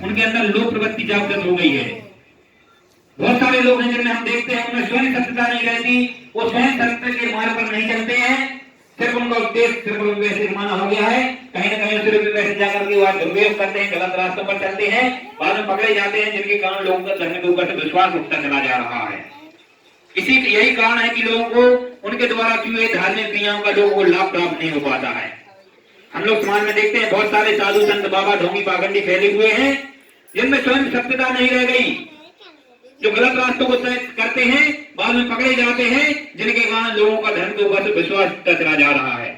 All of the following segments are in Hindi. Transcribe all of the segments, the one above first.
उनके अंदर लोक प्रवृत्ति जागृत हो गई है। बहुत सारे लोग हैं जिनमें हम देखते हैं उनमें स्वयं सत्यता नहीं रहती, वो स्वयं सत्य के मार्ग पर नहीं चलते हैं, सिर्फ उनका उद्देश्य सिर्फ वैसे माना हो गया है, कहीं ना कहीं सिर्फ वैसे जाकर के वह दुर्व्यवहार करते हैं, गलत रास्तों पर चलते हैं, बाद में पकड़े जाते हैं, जिनके कारण लोगों का धर्म के ऊपर से विश्वास उठता चला जा रहा है। यही कारण है कि लोगों को उनके द्वारा की हुई धार्मिक क्रियाओं का लोगों को लाभ प्राप्त नहीं हो पाता है। हम लोग समाज में देखते हैं बहुत सारे साधु संत बाबा ढोंगी पाखंडी फैले हुए हैं, जिनमें स्वयं सत्यता नहीं रह गई, जो गलत रास्तों को तय करते हैं, बाद में पकड़े जाते हैं, जिनके कारण लोगों का धर्म के ऊपर से विश्वास चला जा रहा है।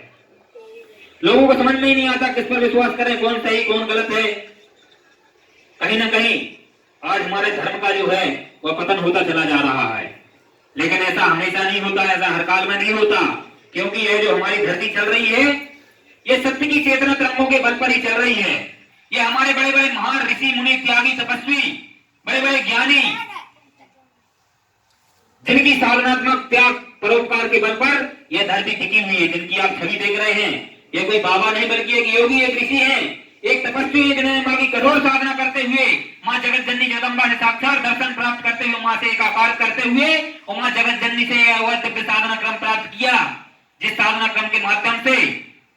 लोगों को समझ में ही नहीं आता किस पर विश्वास करें, कौन सही कौन गलत है। कहीं ना कहीं आज हमारे धर्म का जो है वह पतन होता चला जा रहा है, लेकिन ऐसा हमेशा नहीं होता, ऐसा हर काल में नहीं होता, क्योंकि यह जो हमारी धरती चल रही है ये सत्य की चेतना तरंगों के बल पर ही चल रही है। ये हमारे बड़े बड़े महान ऋषि मुनि त्यागी तपस्वी बड़े बड़े ज्ञानी, जिनकी साधनात्मक त्याग परोपकार के बल पर यह धरती टिकी हुई है, जिनकी आप छवि देख रहे हैं, ये कोई बाबा नहीं बल्कि एक योगी, एक ऋषि है, एक तपस्वी है, जिन्होंने मां की कठोर साधना करते हुए मां जगत जननी जगदम्बा से साक्षात दर्शन प्राप्त करते हुए, मां से एकाकार करते हुए और मां जगत जननी से वह दिव्य साधना क्रम प्राप्त किया, जिस साधना क्रम के माध्यम से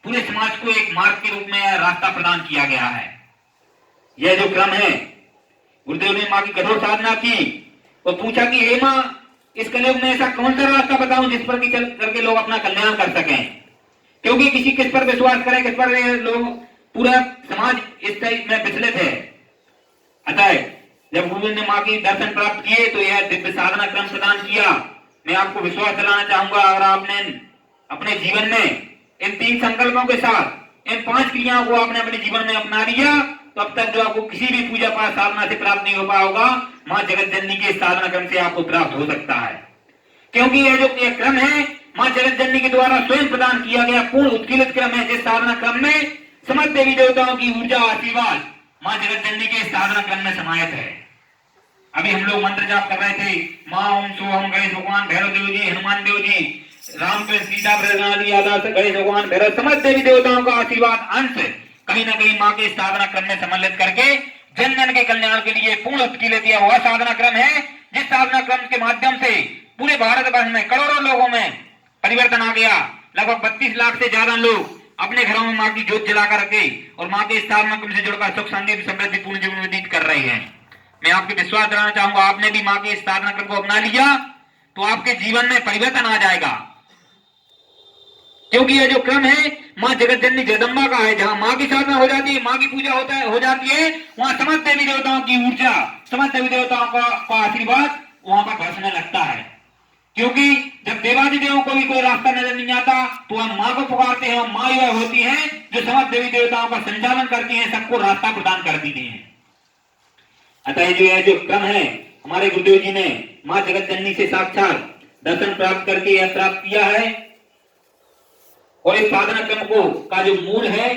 पूरे समाज को एक मार्ग के रूप में रास्ता प्रदान किया गया है। यह जो क्रम है, गुरुदेव ने मां की कठोर साधना की और पूछा कि हे मां, इस कलयुग में ऐसा कौन सा रास्ता बताऊं जिस पर चल करके लोग अपना कल्याण कर सकें, क्योंकि किसी किस पर विश्वास करें, किस पर लोग, पूरा समाज इस टाइप में विचलित है। अतः जब गुरु ने मां की दर्शन प्राप्त किए तो यह दिव्य साधना क्रम प्रदान किया। मैं आपको विश्वास दिलाना चाहूंगा, अगर आपने अपने जीवन में इन 3 संकल्पों के साथ इन 5 क्रियाओं को आपने अपने जीवन में अपना लिया, तो अब तक जो आपको किसी भी पूजा पाठ साधना से प्राप्त नहीं हो पाया होगा, मां जगत जननी के साधना क्रम से आपको प्राप्त हो सकता है। क्योंकि यह जो क्रम है मां जगत जननी के द्वारा स्वयं प्रदान किया गया पूर्ण उत्कीर्णित क्रम है, जिस साधना क्रम में समस्त देवी देवताओं की ऊर्जा आशीर्वाद मां जगत जननी के साधना क्रम में समाहित है। अभी हम लोग मंत्र जाप कर रहे थे, मां ओम सोहम गणेश भगवान भैरव देव जी, हनुमान देव जी, रामकृष्ण सीता प्रहलाद आदि गणेश भगवान भैरव समस्त देवी देवताओं का आशीर्वाद अंश कहीं ना कहीं मां के साधना क्रम में सम्मिलित करके जन जन के कल्याण के लिए पूर्ण उत्कीर्णित यह वह साधना क्रम है, जिस साधना क्रम के माध्यम से पूरे भारतवर्ष में करोड़ों लोगों में परिवर्तन आ गया। लगभग 32 लाख से ज्यादा लोग अपने घरों में मां की ज्योत जला कर रखे और मां के साधना क्रम से जुड़कर सुख शांति समृद्धि पूर्ण जीवन व्यतीत कर रहे हैं। मैं आपको विश्वास दिलाना चाहूंगा, आपने भी मां के इस साधना क्रम को अपना लिया तो आपके जीवन में परिवर्तन आ जाएगा, क्योंकि यह जो क्रम है मां जगत जननी जगदम्बा का है। जहां मां की साधना हो जाती है, मां की पूजा हो जाती है, वहां समस्त देवी देवताओं की ऊर्जा, समस्त देवी देवताओं का आशीर्वाद वहां पर बरसने लगता है। क्योंकि जब देवादिदेवों को भी कोई रास्ता नजर नहीं आता तो हम मां को पुकारते हैं, मां यह होती है जो समस्त देवी देवताओं का संचालन करती है, सबको रास्ता प्रदान करती है। अतः जो क्रम है हमारे गुरुदेव जी ने मां जगत जननी से साक्षात दर्शन प्राप्त करके यह प्राप्त किया है। और इस साधना क्रम को का जो मूल है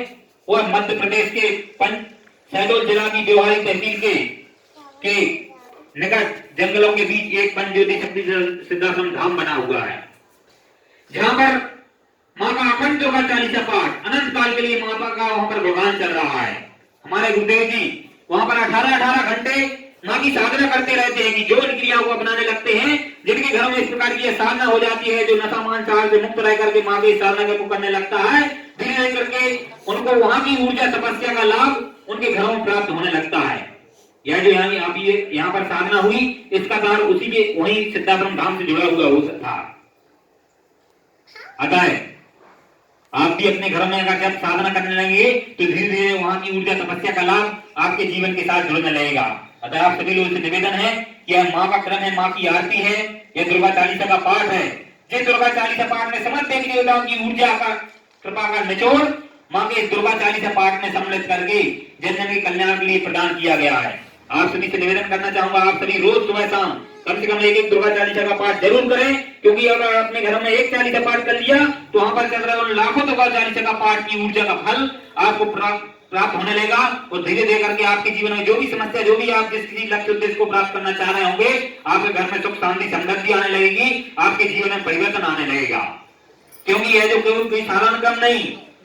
वह मध्य प्रदेश के शहडोल जिला की देवहारी तहसील के निकट जंगलों के बीच एक पंचज्योति शक्ति सिद्धाश्रम धाम बना हुआ है, जहां पर मां का अखंड दुर्गा चालीसा पाठ अनंत काल के लिए माता का वहां पर भगवान चल रहा है। हमारे गुरुदेव जी वहां पर 18 घंटे मां की साधना करते रहते हैं कि जो इन क्रियाओं को अपनाने लगते हैं, जिनके घरों में इस प्रकार की साधना हो जाती है, जो नशा मांसाहार से मुक्त रह करके मां की साधना को करने लगता है, धीरे धीरे करके उनको वहां की ऊर्जा तपस्या का लाभ उनके घरों में प्राप्त होने लगता है। यह जो यहाँ पर साधना हुई, इसका कारण उसी के वही सिद्धाश्रम धाम से जुड़ा हुआ हो सकता है। अतः आप भी अपने घर में अगर जब साधना करने लगेंगे तो धीरे धीरे वहां की ऊर्जा तपस्या का लाभ आपके जीवन के साथ जुड़ने लगेगा। अतः आप सभी लोगों से निवेदन है कि यह मां का क्रम है, मां की आरती है, यह दुर्गा चालीसा का पाठ है। जिस दुर्गा चालीसा पाठ में समस्त देवी देवताओं की ऊर्जा का कृपा का निचोड़ मां के दुर्गा चालीसा पाठ में सम्मिलित करके जन जन के कल्याण के लिए प्रदान किया गया है। आप सभी से निवेदन करना चाहूंगा, आप सभी रोज सुबह शाम कम से कम एक दुर्गा चालीसा का पाठ जरूर करें, क्योंकि अगर अपने घरों में एक चालीसा पाठ कर लिया तो वहां पर चल रहा है लाखों दुर्गा चालीसा का पाठ की ऊर्जा का फल आपको प्राप्त होने लगेगा। और धीरे धीरे करके आपके जीवन में जो भी समस्या, जो भी आप जिस किसी लक्ष्य उद्देश्य को प्राप्त करना चाह रहे होंगे, आपके घर में सुख शांति समृद्धि आने लगेगी, आपके जीवन में परिवर्तन आने लगेगा। क्योंकि यह जो केवल कोई साधारण क्रम नहीं,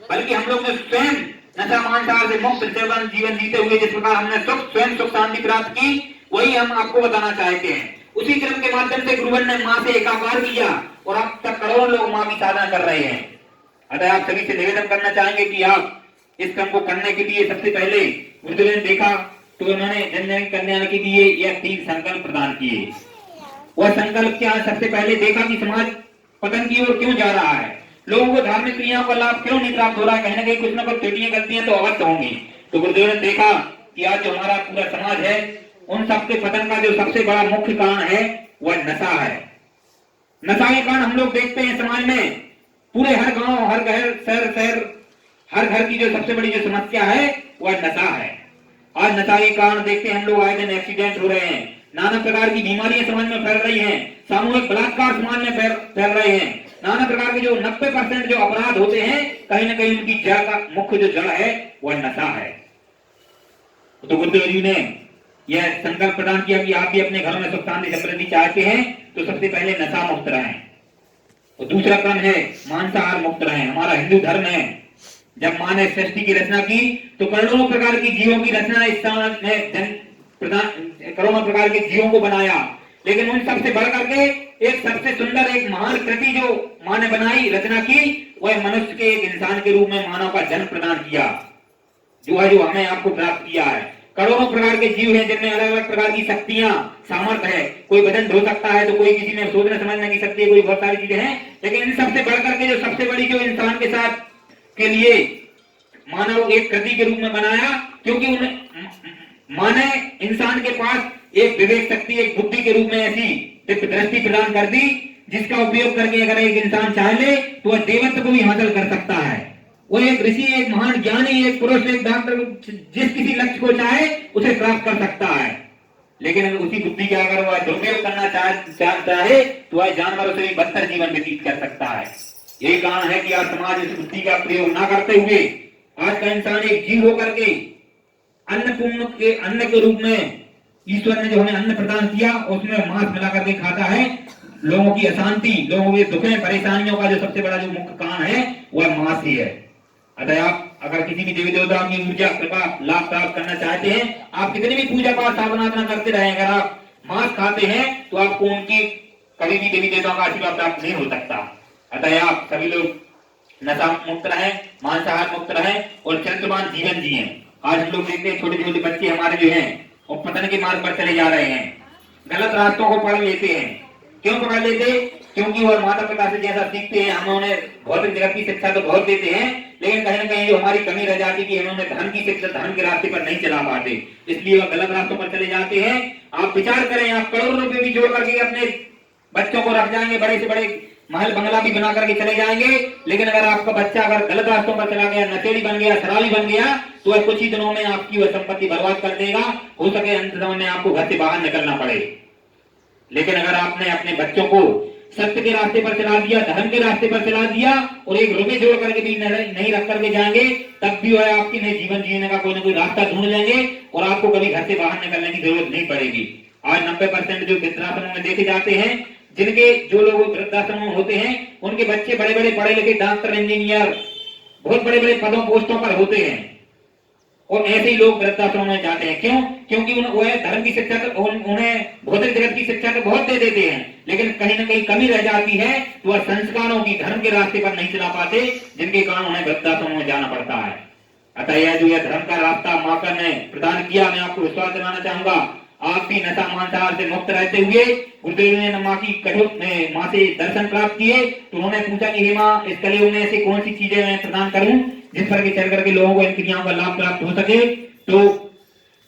बल्कि हम लोग जो स्वयं नशा मांसाहार से मुक्त जीवन जीते हुए जिस प्रकार हमने स्वयं सुख शांति प्राप्त की, वही हम आपको बताना चाहते हैं। उसी क्रम के माध्यम से गुरुवन ने माँ से एकाकार किया और अब तक करोड़ों लोग माँ की साधना कर रहे हैं। अतः आप सभी से निवेदन करना चाहेंगे कि आप इस क्रम को करने के लिए सबसे पहले गुरुदेव ने देखा तो उन्होंने जन जन कल्याण के लिए यह 3 संकल्प प्रदान किए। वह संकल्प क्या है? सबसे पहले देखा कि समाज पतन की ओर क्यों जा रहा है, लोगों को धार्मिक क्रियाओं का लाभ क्यों नहीं प्राप्त हो रहा है, कहीं ना कहीं कुछ ना कुछ त्रुटियां गलतियां तो अवश्य होंगी। तो गुरुदेव ने देखा कि आज जो हमारा पूरा समाज है, उन सबके पतन का जो सबसे बड़ा मुख्य कारण है वह नशा है। नशा के कारण हम लोग देखते हैं समाज में पूरे हर गांव, हर घर, शहर, हर घर की जो सबसे बड़ी जो समस्या है वह नशा है। आज नशा के कारण देखते हैं हम लोग आए दिन एक्सीडेंट हो रहे हैं, नाना प्रकार की बीमारियां समाज में फैल रही हैं, सामूहिक बलात्कार समाज में फैल रहे हैं, नाना प्रकार के जो 90% जो अपराध होते हैं, कहीं ना कहीं उनकी जड़ का मुख्य जो जड़ है वह नशा है। तो गुरुदेव जी ने यह संकल्प प्रदान किया कि आप भी अपने घरों में सुख शांति समृद्धि चाहते हैं तो सबसे पहले नशा मुक्त रहें। और दूसरा क्रम है मांसाहार मुक्त रहें। हमारा हिंदू धर्म है, जब माँ ने सृष्टि की रचना की तो करोड़ों प्रकार की जीवों की रचना इस समाज में करोड़ों प्रकार के जीवों को बनाया, लेकिन उन सबसे बढ़ करके एक सबसे सुंदर एक महान कृति जो माँ ने बनाई, रचना की, वह मनुष्य के एक इंसान के रूप में मानव का जन्म प्रदान किया, जो है जो हमें आपको प्राप्त किया है। करोड़ों प्रकार के जीव हैं जिनमें अलग अलग प्रकार की शक्तियां, सामर्थ्य है। कोई वजन ढो सकता है तो कोई किसी में सोचने समझने की शक्ति है, कोई बहुत सारी चीजें हैं, लेकिन इन सबसे बढ़कर के जो सबसे बड़ी जो इंसान के साथ के लिए मानव एक कृति के रूप में बनाया, क्योंकि उन्हें माँ ने इंसान के पास एक विवेक शक्ति, एक बुद्धि के रूप में ऐसी दिव्य दृष्टि प्रदान कर दी, जिसका उपयोग करके अगर एक इंसान चाह ले तो वह देवत्व को भी हासिल कर सकता है। वह एक ऋषि, एक महान ज्ञानी, एक पुरुष, एक डॉक्टर, जिस किसी लक्ष्य को चाहे उसे प्राप्त कर सकता है। लेकिन अगर उसी बुद्धि का अगर वह दुरुपयोग करना चाहे तो वह जानवरों से भी बदतर जीवन व्यतीत कर सकता है। यही कारण है कि आज समाज इस बुद्धि का प्रयोग न करते हुए आज का इंसान एक जीव होकर के अन्न के रूप में ईश्वर ने जो हमें अन्न प्रदान किया उसमें मांस मिला करके खाता है। लोगों की अशांति, लोगों के दुखें, परेशानियों का जो सबसे बड़ा जो मुख्य कारण है वह मांस ही है। अतः आप अगर किसी भी देवी देवताओं की ऊर्जा, कृपा, लाभ प्राप्त करना चाहते हैं, आप कितनी भी पूजा पाठ साधना करते रहे, अगर आप मांस खाते हैं तो आपको उनकी कभी भी देवी देवताओं का आशीर्वाद प्राप्त नहीं हो सकता। अतः आप सभी लोग नशा मुक्त रहे, मांसाहार मुक्त रहे और चरित्रवान जीवन जिए। आज हम लोग देखते हैं छोटे छोटे बच्चे हमारे जो हैं वो पतन के मार्ग पर चले जा रहे हैं, गलत रास्तों को पकड़ लेते हैं। क्यों पकड़ लेते? क्योंकि वो माता पिता से जैसा सीखते हैं, हम उन्हें भौतिक जगत की शिक्षा तो बहुत देते हैं, लेकिन कहीं ना कहीं जो हमारी कमी रह जाती है कि हम उन्हें धर्म की शिक्षा, धर्म के रास्ते पर नहीं चला पाते, इसलिए वह गलत रास्तों पर चले जाते हैं। आप विचार करें, आप करोड़ों रुपए भी जोड़ करके अपने बच्चों को रख जाएंगे, बड़े से बड़े महल बंगला भी बना करके चले जाएंगे, लेकिन अगर आपका बच्चा अगर गलत रास्तों पर चला गया, नशेड़ी बन गया, शराबी बन गया, तो वह कुछ ही दिनों में आपकी वह संपत्ति बर्बाद कर देगा। हो सके अंत समय में आपको घर से बाहर निकलना पड़े। लेकिन अगर आपने अपने बच्चों को सत्य के रास्ते पर चला दिया, धर्म के रास्ते पर चला दिया और एक रुपये जोड़ करके भी नहीं रख करके जाएंगे, तब भी वह आपके लिए जीवन जीने का कोई ना कोई रास्ता ढूंढ लेंगे और आपको कभी घर से बाहर निकलने की जरूरत नहीं पड़ेगी। आज 90% जो वृद्धाश्रमों में देखे जाते हैं, जिनके जो लोग वृद्धाश्रम में होते हैं, उनके बच्चे बड़े बड़े पढ़े लिखे डॉक्टर, इंजीनियर, बहुत बड़े बड़े पदों पोस्टों पर होते हैं और ऐसे ही लोग वृद्धाश्रम में जाते हैं। क्यों? क्योंकि वह धर्म की शिक्षा तो उन्हें भौतिक जगत की शिक्षा तो बहुत दे देते हैं, लेकिन कहीं ना कहीं कमी रह जाती है, तो वह संस्कारों की, धर्म के रास्ते पर नहीं चला पाते, जिनके कारण उन्हें वृद्धाश्रम में जाना पड़ता है। अतः यह जो यह धर्म का रास्ता माता ने प्रदान किया, मैं आपको विश्वास दिलाना चाहूंगा, आप भी नशा मांसाहार से मुक्त रहते हुए गुरुदेव ने माँ की माँ से दर्शन प्राप्त किए, तो उन्होंने पूछा कि हे माँ, इस कलयुग में ऐसी कौन सी चीजें मैं प्रदान करूं जिस पर चल करके लोगों को इन क्रियाओं का लाभ प्राप्त हो सके। तो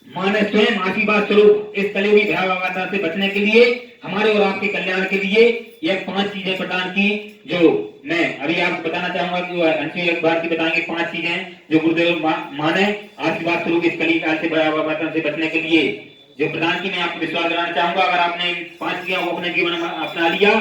माँ ने स्वयं आशीर्वाद स्वरूप इस कलयुगी भयावहता से बचने के लिए, हमारे और आपके कल्याण के लिए यह 5 चीजें प्रदान की, जो मैं अभी आपको बताना चाहूंगा कि अंशु एक बार की बताएंगे। 5 चीजें जो गुरुदेव माँ ने आशीर्वाद स्वरूप इस कली काल से भयावहता से बचने के लिए जो प्रदान की, मैं आपको विश्वास दिलाना चाहूंगा। अगर आपने 5 चीजों को अपने जीवन में अपना लिया